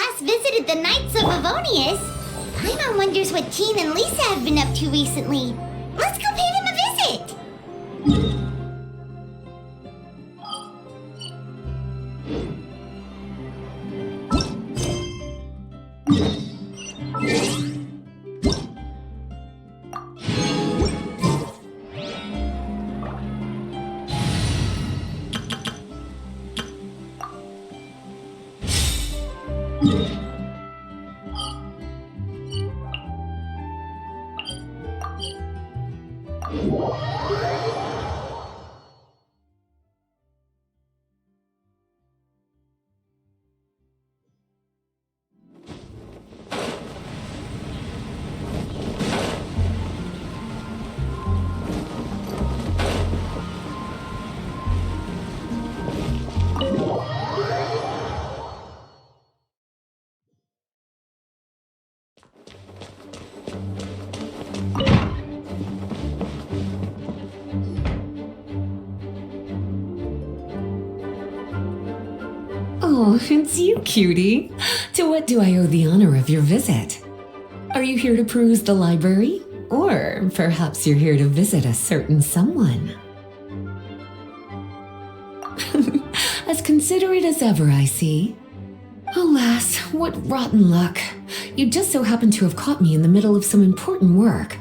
last visited the Knights of Avonius. Paimon wonders what Jean and Lisa have been up to recently. Let's go pay them a visit! Oh, it's you, cutie. To what do I owe the honor of your visit? Are you here to peruse the library? Or perhaps you're here to visit a certain someone? As considerate as ever, I see. Alas, what rotten luck. You just so happen to have caught me in the middle of some important work.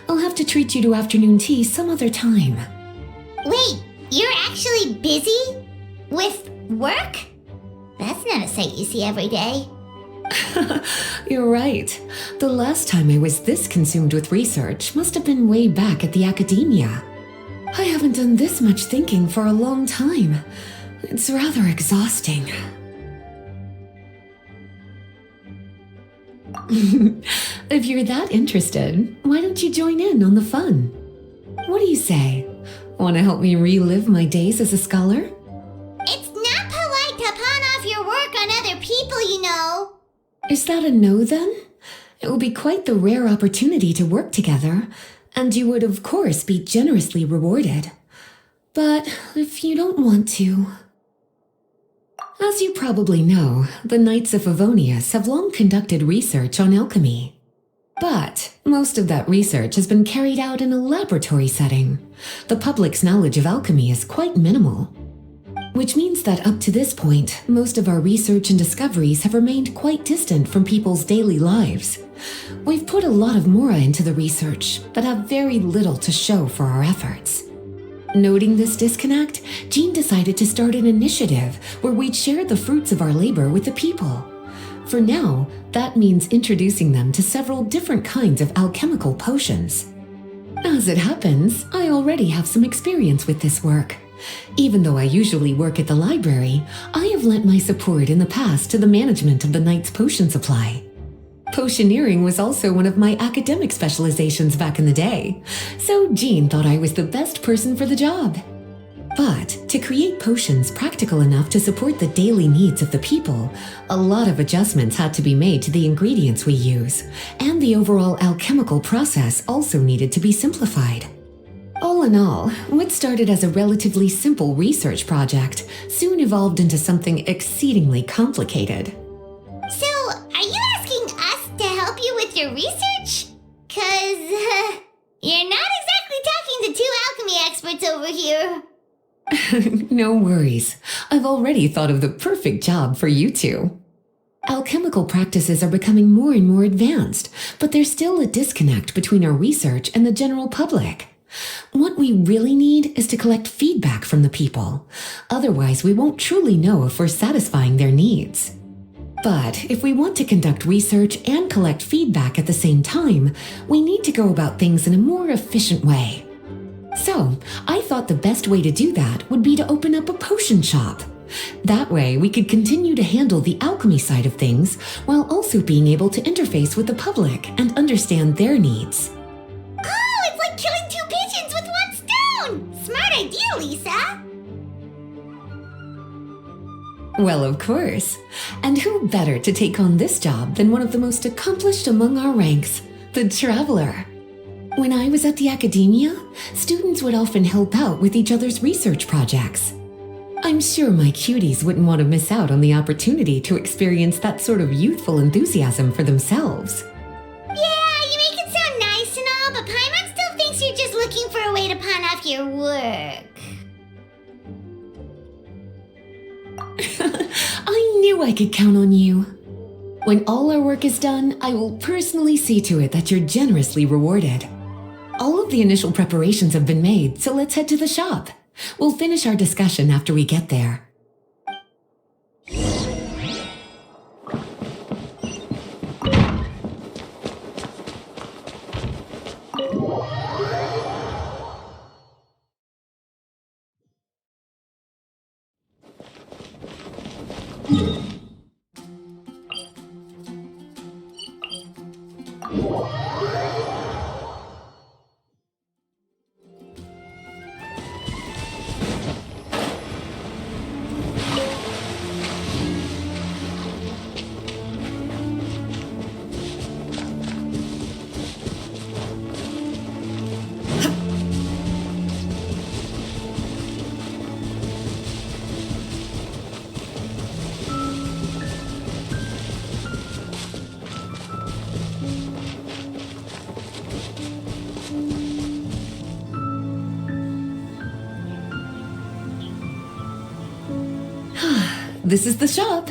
I'll have to treat you to afternoon tea some other time. Wait, you're actually busy? With work? That's not a sight you see every day. You're right. The last time I was this consumed with research must have been way back at the academia. I haven't done this much thinking for a long time. It's rather exhausting. If you're that interested, why don't you join in on the fun? What do you say? Want to help me relive my days as a scholar? It's not polite to pawn off your work on other people, you know. Is that a no then? It will be quite the rare opportunity to work together, and you would of course be generously rewarded. But if you don't want to... As you probably know, the Knights of Avonius have long conducted research on alchemy. But most of that research has been carried out in a laboratory setting. The public's knowledge of alchemy is quite minimal. Which means that up to this point, most of our research and discoveries have remained quite distant from people's daily lives. We've put a lot of mora into the research, but have very little to show for our efforts. Noting this disconnect, Jean decided to start an initiative where we'd share the fruits of our labor with the people. For now, that means introducing them to several different kinds of alchemical potions. As it happens, I already have some experience with this work. Even though I usually work at the library, I have lent my support in the past to the management of the Knight's potion supply. Potioneering was also one of my academic specializations back in the day, so Jean thought I was the best person for the job. But to create potions practical enough to support the daily needs of the people, a lot of adjustments had to be made to the ingredients we use, and the overall alchemical process also needed to be simplified. All in all, what started as a relatively simple research project soon evolved into something exceedingly complicated. So, are you asking us to help you with your research? 'Cause, you're not exactly talking to two alchemy experts over here. No worries. I've already thought of the perfect job for you two. Alchemical practices are becoming more and more advanced, but there's still a disconnect between our research and the general public. What we really need is to collect feedback from the people. Otherwise, we won't truly know if we're satisfying their needs. But if we want to conduct research and collect feedback at the same time, we need to go about things in a more efficient way. So, I thought the best way to do that would be to open up a potion shop. That way, we could continue to handle the alchemy side of things while also being able to interface with the public and understand their needs. Oh, it's like killing two pigeons with one stone! Smart idea, Lisa! Well, of course. And who better to take on this job than one of the most accomplished among our ranks, the Traveler? When I was at the academia, students would often help out with each other's research projects. I'm sure my cuties wouldn't want to miss out on the opportunity to experience that sort of youthful enthusiasm for themselves. Yeah, you make it sound nice and all, but Paimon still thinks you're just looking for a way to pawn off your work. I knew I could count on you. When all our work is done, I will personally see to it that you're generously rewarded. All of the initial preparations have been made, so let's head to the shop. We'll finish our discussion after we get there. This is the shop.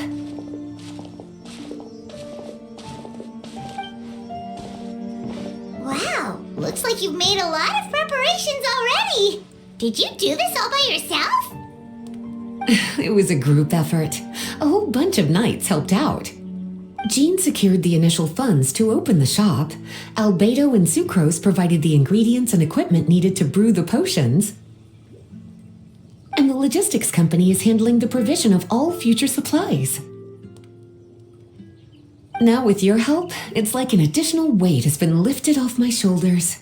Wow, looks like you've made a lot of preparations already. Did you do this all by yourself? It was a group effort. A whole bunch of knights helped out. Jean secured the initial funds to open the shop. Albedo and Sucrose provided the ingredients and equipment needed to brew the potions. And the logistics company is handling the provision of all future supplies. Now with your help, it's like an additional weight has been lifted off my shoulders.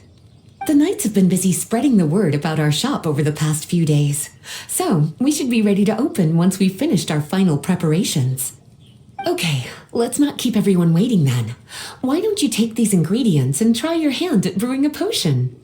The knights have been busy spreading the word about our shop over the past few days, so we should be ready to open once we've finished our final preparations. Okay, let's not keep everyone waiting then. Why don't you take these ingredients and try your hand at brewing a potion?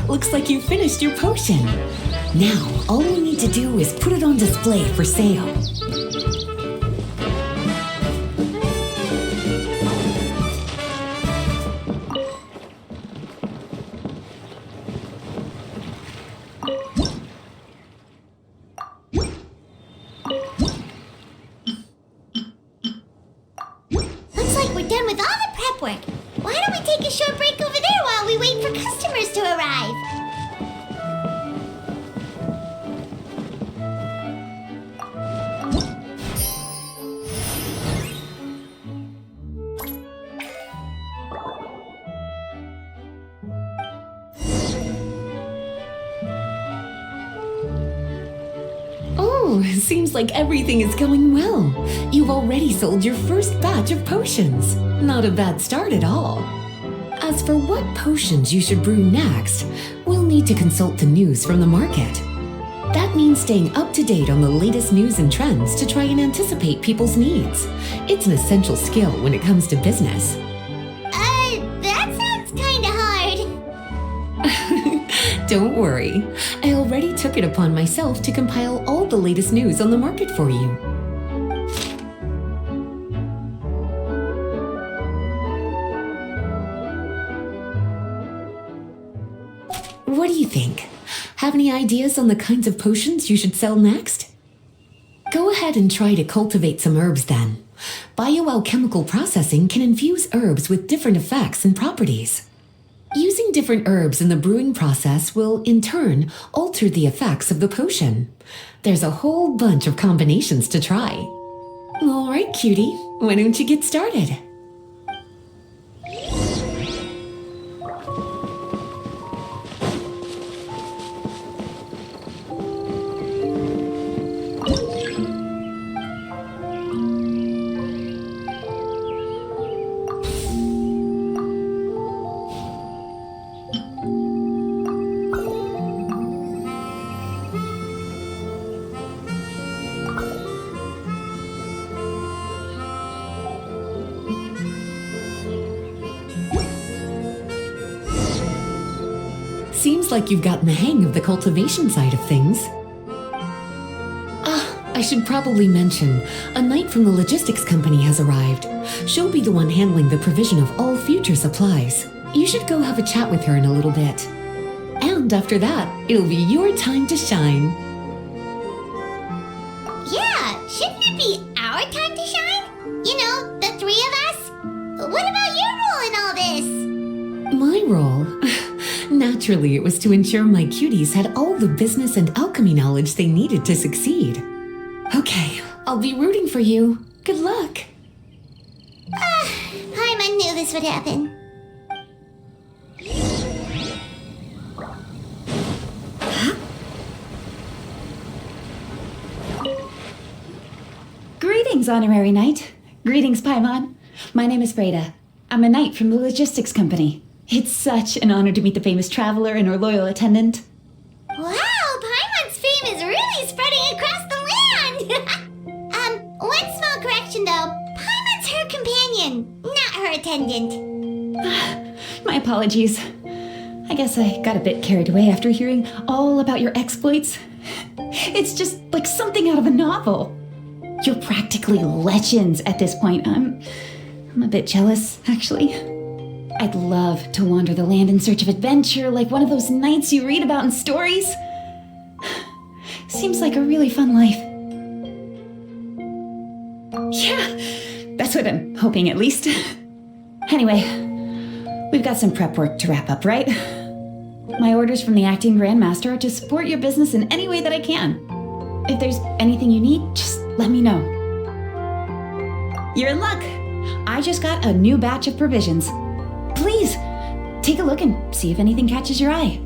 Looks like you finished your potion. Now, all we need to do is put it on display for sale. Looks like we're done with all the prep work. Why don't we take a short break over there while we wait for customers to arrive? Oh, seems like everything is going well. You've already sold your first batch of potions. Not a bad start at all. As for what potions you should brew next, we'll need to consult the news from the market. That That means staying up to date on the latest news and trends to try and anticipate people's needs. It's an essential skill when it comes to business. That sounds kinda hard. Don't worry. I already took it upon myself to compile all the latest news on the market for you. What do you think? Have any ideas on the kinds of potions you should sell next? Go ahead and try to cultivate some herbs then. Bioalchemical processing can infuse herbs with different effects and properties. Using different herbs in the brewing process will, in turn, alter the effects of the potion. There's a whole bunch of combinations to try. All right, cutie, why don't you get started? Seems like you've gotten the hang of the cultivation side of things. I should probably mention, a knight from the logistics company has arrived. She'll be the one handling the provision of all future supplies. You should go have a chat with her in a little bit. And after that, it'll be your time to shine. Yeah, shouldn't it be our time to shine? You know, the three of us? What about your role in all this? My role? Naturally, it was to ensure my cuties had all the business and alchemy knowledge they needed to succeed. Okay, I'll be rooting for you. Good luck. Paimon knew this would happen. Greetings, Honorary Knight. Greetings, Paimon. My name is Freda. I'm a knight from the logistics company. It's such an honor to meet the famous traveler and her loyal attendant. Wow, Paimon's fame is really spreading across the land! One small correction though. Paimon's her companion, not her attendant. My apologies. I guess I got a bit carried away after hearing all about your exploits. It's just like something out of a novel. You're practically legends at this point. I'm a bit jealous, actually. I'd love to wander the land in search of adventure like one of those knights you read about in stories. Seems like a really fun life. Yeah, that's what I'm hoping at least. Anyway, we've got some prep work to wrap up, right? My orders from the acting grandmaster are to support your business in any way that I can. If there's anything you need, just let me know. You're in luck. I just got a new batch of provisions. Please, take a look and see if anything catches your eye.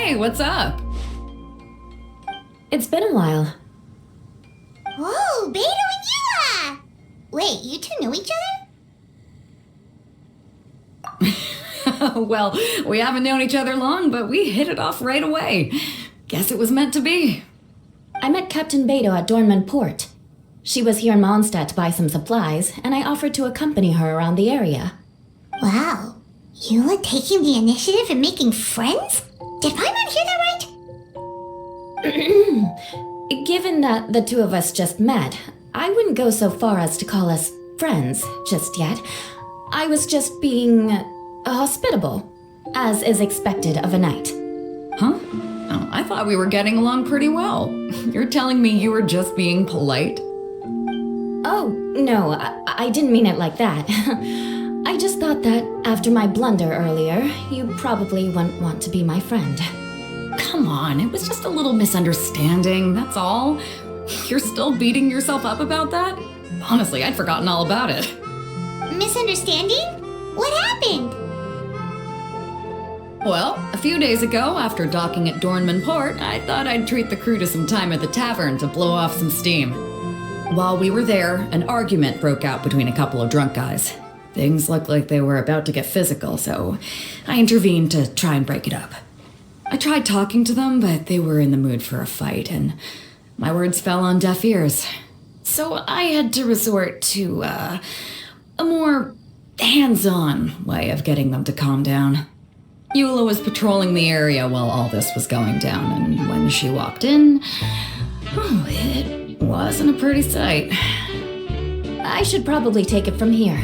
Hey, what's up? It's been a while. Whoa, Beto and Yua! Wait, you two know each other? Well, we haven't known each other long, but we hit it off right away. Guess it was meant to be. I met Captain Beto at Dornman Port. She was here in Mondstadt to buy some supplies, and I offered to accompany her around the area. Wow. Yua taking the initiative and making friends? Did Paimon hear that right? Given that the two of us just met, I wouldn't go so far as to call us friends just yet. I was just being hospitable, as is expected of a knight. Huh? Oh, I thought we were getting along pretty well. You're telling me you were just being polite? Oh, no, I didn't mean it like that. I just thought that after my blunder earlier, you probably wouldn't want to be my friend. Come on, it was just a little misunderstanding, that's all. You're still beating yourself up about that? Honestly, I'd forgotten all about it. Misunderstanding? What happened? Well, a few days ago, after docking at Dornman Port, I thought I'd treat the crew to some time at the tavern to blow off some steam. While we were there, an argument broke out between a couple of drunk guys. Things looked like they were about to get physical, so I intervened to try and break it up. I tried talking to them, but they were in the mood for a fight, and my words fell on deaf ears. So I had to resort to a more hands-on way of getting them to calm down. Eula was patrolling the area while all this was going down, and when she walked in, it wasn't a pretty sight. I should probably take it from here.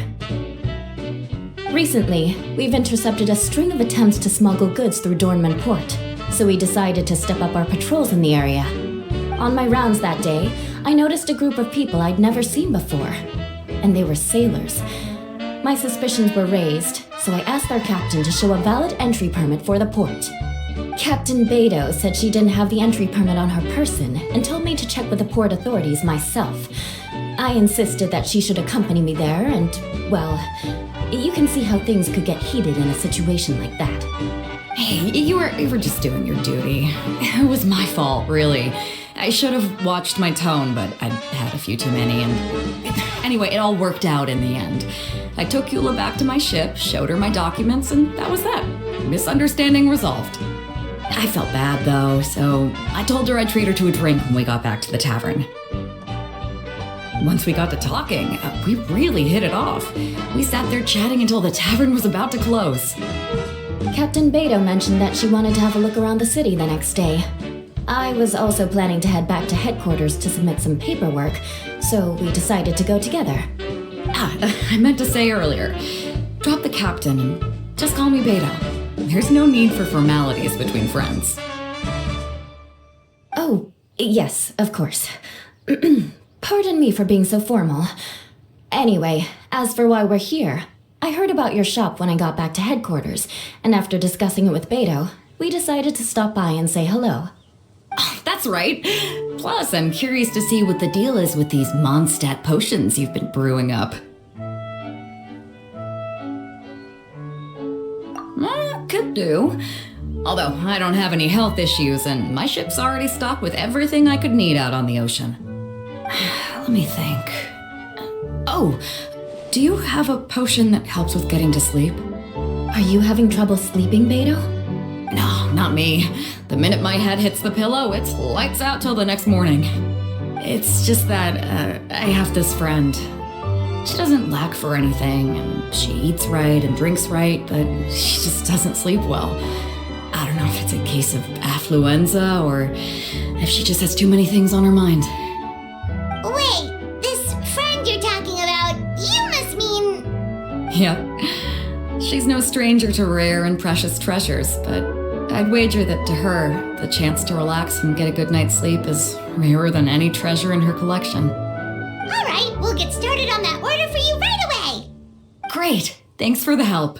Recently, we've intercepted a string of attempts to smuggle goods through Dornman Port, so we decided to step up our patrols in the area. On my rounds that day, I noticed a group of people I'd never seen before, and they were sailors. My suspicions were raised, so I asked our captain to show a valid entry permit for the port. Captain Beto said she didn't have the entry permit on her person and told me to check with the port authorities myself. I insisted that she should accompany me there, and, well, you can see how things could get heated in a situation like that. Hey, you were just doing your duty. It was my fault, really. I should have watched my tone, but I'd had a few too many, and anyway, it all worked out in the end. I took Eula back to my ship, showed her my documents, and that was that. Misunderstanding resolved. I felt bad, though, so I told her I'd treat her to a drink when we got back to the tavern. Once we got to talking, we really hit it off. We sat there chatting until the tavern was about to close. Captain Beto mentioned that she wanted to have a look around the city the next day. I was also planning to head back to headquarters to submit some paperwork, so we decided to go together. I meant to say earlier, drop the captain and just call me Beto. There's no need for formalities between friends. Oh, yes, of course. Pardon me for being so formal. Anyway, as for why we're here, I heard about your shop when I got back to headquarters, and after discussing it with Beto, we decided to stop by and say hello. Oh, that's right. Plus, I'm curious to see what the deal is with these Mondstadt potions you've been brewing up. Could do. Although, I don't have any health issues, and my ship's already stocked with everything I could need out on the ocean. Let me think. Oh, do you have a potion that helps with getting to sleep? Are you having trouble sleeping, Beto? No, not me. The minute my head hits the pillow, it's lights out till the next morning. It's just that I have this friend. She doesn't lack for anything, and she eats right and drinks right, but she just doesn't sleep well. I don't know if it's a case of affluenza or if she just has too many things on her mind. Wait, this friend you're talking about, you must mean... Yep. She's no stranger to rare and precious treasures, but I'd wager that to her, the chance to relax and get a good night's sleep is rarer than any treasure in her collection. All right, we'll get started on that order for you right away. Great. Thanks for the help.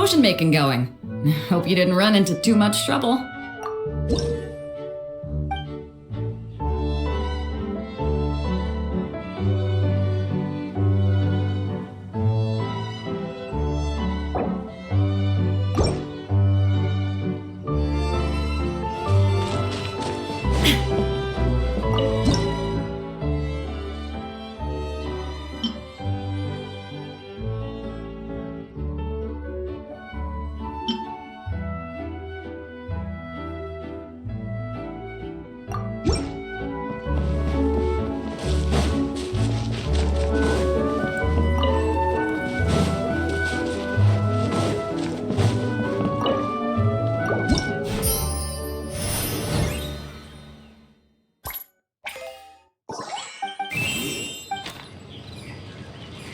potion making going? Hope you didn't run into too much trouble.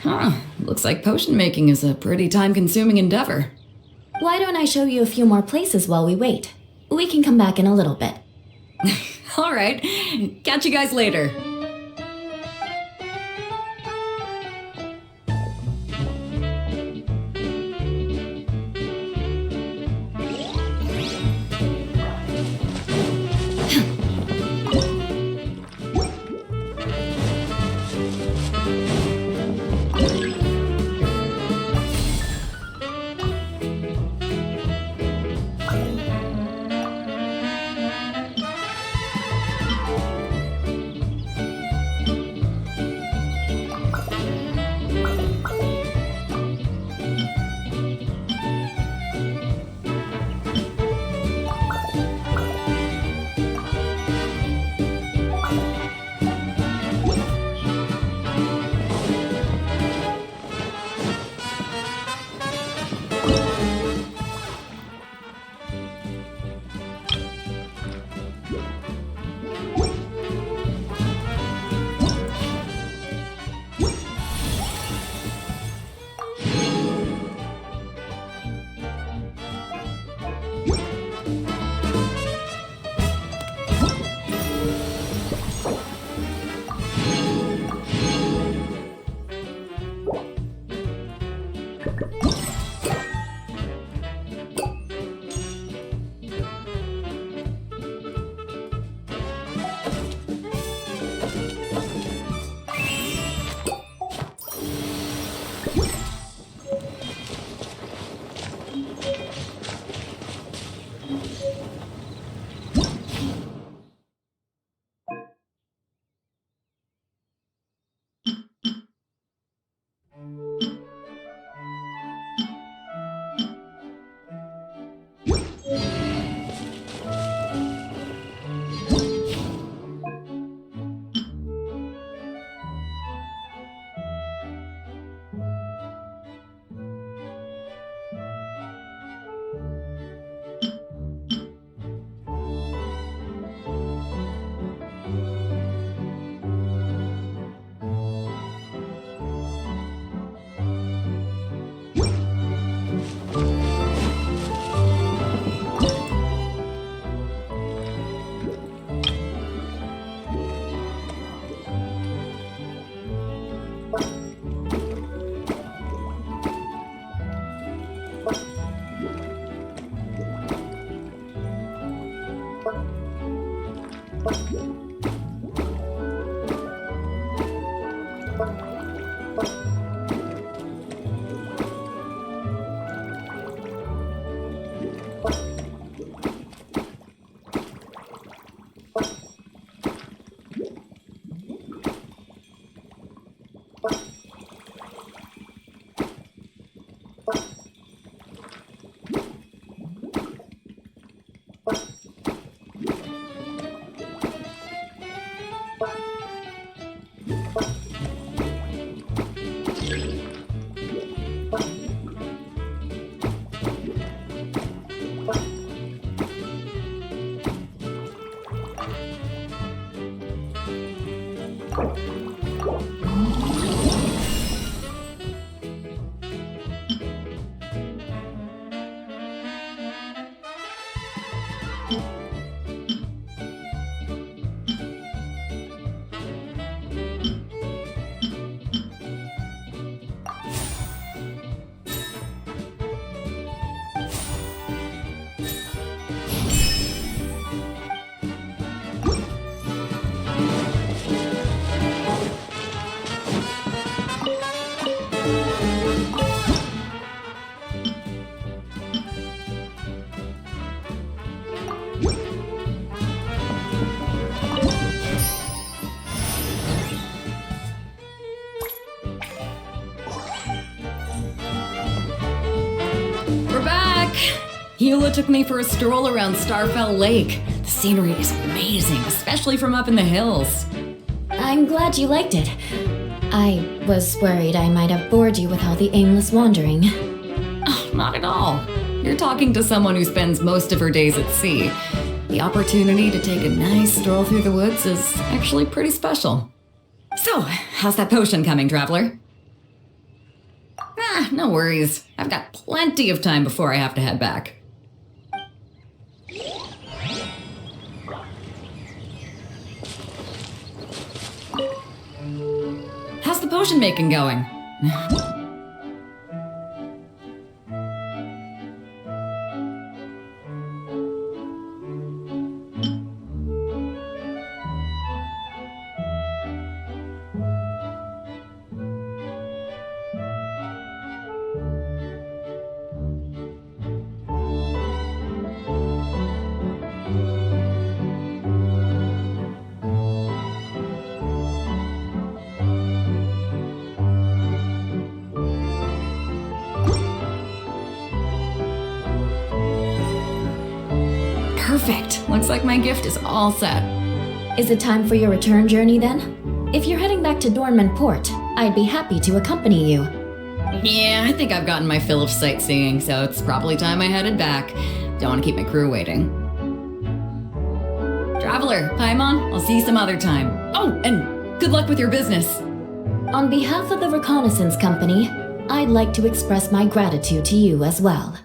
Huh, looks like potion making is a pretty time-consuming endeavor. Why don't I show you a few more places while we wait? We can come back in a little bit. All right, catch you guys later. We're back! Hila took me for a stroll around Starfell Lake. The scenery is amazing, especially from up in the hills. I'm glad you liked it. I was worried I might have bored you with all the aimless wandering. Oh, not at all. You're talking to someone who spends most of her days at sea. The opportunity to take a nice stroll through the woods is actually pretty special. So, how's that potion coming, Traveler? No worries. I've got plenty of time before I have to head back. How's the potion making going? Perfect. Looks like my gift is all set. Is it time for your return journey then? If you're heading back to Dornman Port, I'd be happy to accompany you. Yeah, I think I've gotten my fill of sightseeing, so it's probably time I headed back. Don't want to keep my crew waiting. Traveler, Paimon, I'll see you some other time. Oh, and good luck with your business. On behalf of the Reconnaissance Company, I'd like to express my gratitude to you as well.